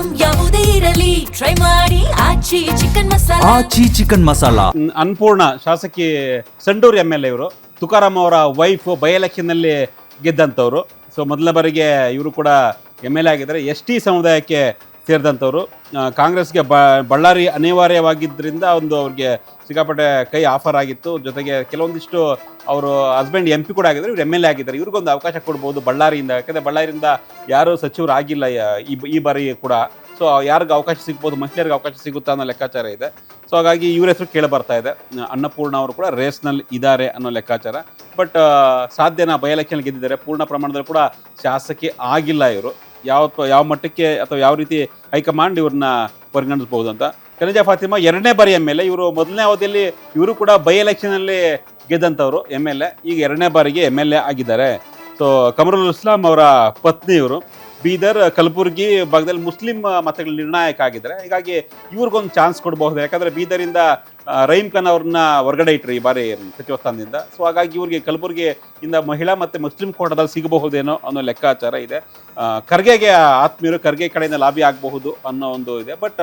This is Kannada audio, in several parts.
ಐಟಂ ಯಾವುದೇ ಇರಲಿ ಟ್ರೈ ಮಾಡಿ ಆಚಿ ಚಿಕನ್ ಮಸಾಲಾ. ಆಚಿ ಚಿಕನ್ ಮಸಾಲಾ. ಅನ್ಪೂರ್ಣ ಶಾಸಕಿ ಸಂಡೂರು MLA ಇವರು ತುಕಾರಾಮ್ ಅವರ ವೈಫ್ ಬೈ ಎಲೆಕ್ಷನ್ನಲ್ಲಿ ಗೆದ್ದಂಥವ್ರು. ಸೊ ಮೊದಲ ಬಾರಿಗೆ ಇವರು ಕೂಡ MLA ಆಗಿದ್ದಾರೆ. ST ಸಮುದಾಯಕ್ಕೆ ಸೇರಿದಂಥವ್ರು. ಕಾಂಗ್ರೆಸ್ಗೆ ಬಳ್ಳಾರಿ ಅನಿವಾರ್ಯವಾಗಿದ್ದರಿಂದ ಅವ್ರಿಗೆ ಸಿಕ್ಕಾಪಟ್ಟೆ ಕೈ ಆಫರ್ ಆಗಿತ್ತು. ಜೊತೆಗೆ ಕೆಲವೊಂದಿಷ್ಟು ಅವರು ಹಸ್ಬೆಂಡ್ MP ಕೂಡ ಆಗಿದ್ದಾರೆ, ಇವ್ರು MLA ಆಗಿದ್ದಾರೆ. ಇವ್ರಿಗೊಂದು ಅವಕಾಶ ಕೊಡ್ಬೋದು ಬಳ್ಳಾರಿಯಿಂದ, ಯಾಕಂದರೆ ಬಳ್ಳಾರಿಯಿಂದ ಯಾರೂ ಸಚಿವರು ಆಗಿಲ್ಲ ಈ ಬಾರಿ ಕೂಡ. ಸೊ ಯಾರಿಗೆ ಅವಕಾಶ ಸಿಗ್ಬೋದು, ಮಹಿಳೆಯರಿಗೆ ಅವಕಾಶ ಸಿಗುತ್ತಾ ಅನ್ನೋ ಲೆಕ್ಕಾಚಾರ ಇದೆ. ಸೊ ಹಾಗಾಗಿ ಇವ್ರ ಹೆಸರು ಕೇಳಿ ಬರ್ತಾ ಇದೆ. ಅನ್ನಪೂರ್ಣ ಅವರು ಕೂಡ ರೇಸ್ನಲ್ಲಿ ಇದ್ದಾರೆ ಅನ್ನೋ ಲೆಕ್ಕಾಚಾರ. ಬಟ್ ಸಾಧ್ಯನಾ? ಬೈ ಎಲೆಕ್ಷನ್ ಗೆದ್ದಿದ್ದಾರೆ, ಪೂರ್ಣ ಪ್ರಮಾಣದಲ್ಲಿ ಕೂಡ ಶಾಸಕಿ ಆಗಿಲ್ಲ ಇವರು. ಯಾವ ಮಟ್ಟಕ್ಕೆ ಅಥವಾ ಯಾವ ರೀತಿ ಹೈಕಮಾಂಡ್ ಇವ್ರನ್ನ ಪರಿಗಣಿಸ್ಬೋದು ಅಂತ. ಖನಿಜಾ ಫಾತಿಮಾ 2ನೇ ಬಾರಿ MLA. ಇವರು ಮೊದಲನೇ ಅವಧಿಯಲ್ಲಿ ಇವರು ಕೂಡ ಬೈ ಎಲೆಕ್ಷನಲ್ಲಿ ಗೆದ್ದಂಥವ್ರು MLA. ಈಗ 2ನೇ ಬಾರಿಗೆ MLA ಆಗಿದ್ದಾರೆ. ಸೊ ಕಮರುಲ್ ಇಸ್ಲಾಂ ಅವರ ಪತ್ನಿ ಇವರು. ಬೀದರ್, ಕಲಬುರಗಿ ಭಾಗದಲ್ಲಿ ಮುಸ್ಲಿಂ ಮತಗಳು ನಿರ್ಣಾಯಕ ಆಗಿದ್ದಾರೆ. ಹೀಗಾಗಿ ಇವ್ರಿಗೊಂದು ಚಾನ್ಸ್ ಕೊಡಬಹುದು. ಯಾಕಂದರೆ ಬೀದರಿಂದ ರಹೀಂ ಖಾನ್ ಅವ್ರನ್ನ ಹೊರಗಡೆ ಇಟ್ಟರು ಈ ಬಾರಿ ಸಚಿವ ಸ್ಥಾನದಿಂದ. ಸೊ ಹಾಗಾಗಿ ಇವ್ರಿಗೆ ಕಲಬುರಗಿಯಿಂದ ಮಹಿಳಾ ಮತ್ತು ಮುಸ್ಲಿಂ ಕೋಟಾದಲ್ಲಿ ಸಿಗಬಹುದೇನೋ ಅನ್ನೋ ಲೆಕ್ಕಾಚಾರ ಇದೆ. ಖರ್ಗೆಗೆ ಆತ್ಮೀಯರು, ಖರ್ಗೆ ಕಡೆಯಿಂದ ಲಾಬಿ ಆಗಬಹುದು ಅನ್ನೋ ಒಂದು ಇದೆ. ಬಟ್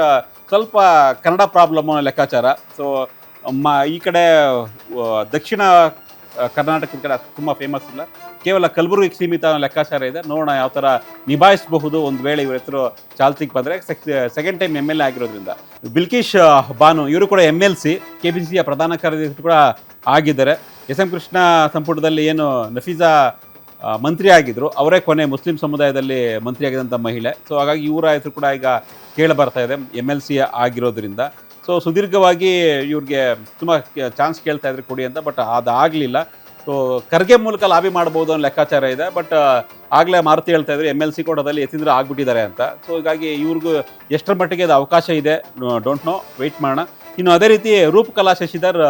ಸ್ವಲ್ಪ ಕನ್ನಡ ಪ್ರಾಬ್ಲಮ್ ಅನ್ನೋ ಲೆಕ್ಕಾಚಾರ. ಸೊ ಈ ಕಡೆ ದಕ್ಷಿಣ ಕರ್ನಾಟಕದ ಕಡೆ ತುಂಬ ಫೇಮಸ್ ಇಲ್ಲ, ಕೇವಲ ಕಲಬುರಗಿಗೆ ಸೀಮಿತ ಅನ್ನೋ ಲೆಕ್ಕಾಚಾರ ಇದೆ. ನೋಡೋಣ ಯಾವ ಥರ ನಿಭಾಯಿಸಬಹುದು ಒಂದು ವೇಳೆ ಇವ್ರ ಹೆಸರು ಚಾಲ್ತಿಗೆ ಬಂದರೆ. ಸೆಕೆಂಡ್ ಟೈಮ್ MLA ಆಗಿರೋದ್ರಿಂದ. ಬಿಲ್ಕಿಶ್ ಬಾನು ಇವರು ಕೂಡ MLC, KPCCಯ ಪ್ರಧಾನ ಕಾರ್ಯದರ್ಶಿ ಕೂಡ ಆಗಿದ್ದಾರೆ. SM ಕೃಷ್ಣ ಸಂಪುಟದಲ್ಲಿ ಏನು ನಫೀಸಾ ಮಂತ್ರಿ ಆಗಿದ್ರು, ಅವರೇ ಕೊನೆ ಮುಸ್ಲಿಂ ಸಮುದಾಯದಲ್ಲಿ ಮಂತ್ರಿ ಆಗಿದಂಥ ಮಹಿಳೆ. ಸೊ ಹಾಗಾಗಿ ಇವರ ಹೆಸರು ಕೂಡ ಈಗ ಕೇಳಿ ಬರ್ತಾ ಇದೆ MLC ಆಗಿರೋದ್ರಿಂದ. ಸೊ ಸುದೀರ್ಘವಾಗಿ ಇವ್ರಿಗೆ ತುಂಬ ಚಾನ್ಸ್ ಕೇಳ್ತಾ ಇದ್ರು ಕೊಡಿ ಅಂತ, ಬಟ್ ಅದಾಗಲಿಲ್ಲ. ಸೊ ಖರ್ಗೆ ಮೂಲಕ ಲಾಬಿ ಮಾಡ್ಬೋದು ಅನ್ನೋ ಲೆಕ್ಕಾಚಾರ ಇದೆ. ಬಟ್ ಆಗಲೇ ಮಾರುತಿ ಹೇಳ್ತಾ ಇದ್ರು MLC ಕೋಟಾದಲ್ಲಿ ಯತೀಂದ್ರ ಆಗ್ಬಿಟ್ಟಿದ್ದಾರೆ ಅಂತ. ಸೊ ಹೀಗಾಗಿ ಇವ್ರಿಗೂ ಎಷ್ಟರ ಮಟ್ಟಿಗೆ ಅದು ಅವಕಾಶ ಇದೆ ಡೋಂಟ್ ನೋ, ವೆಯ್ಟ್ ಮಾಡೋಣ. ಇನ್ನು ಅದೇ ರೀತಿ ರೂಪಕಲಾ ಶಶಿಧರ್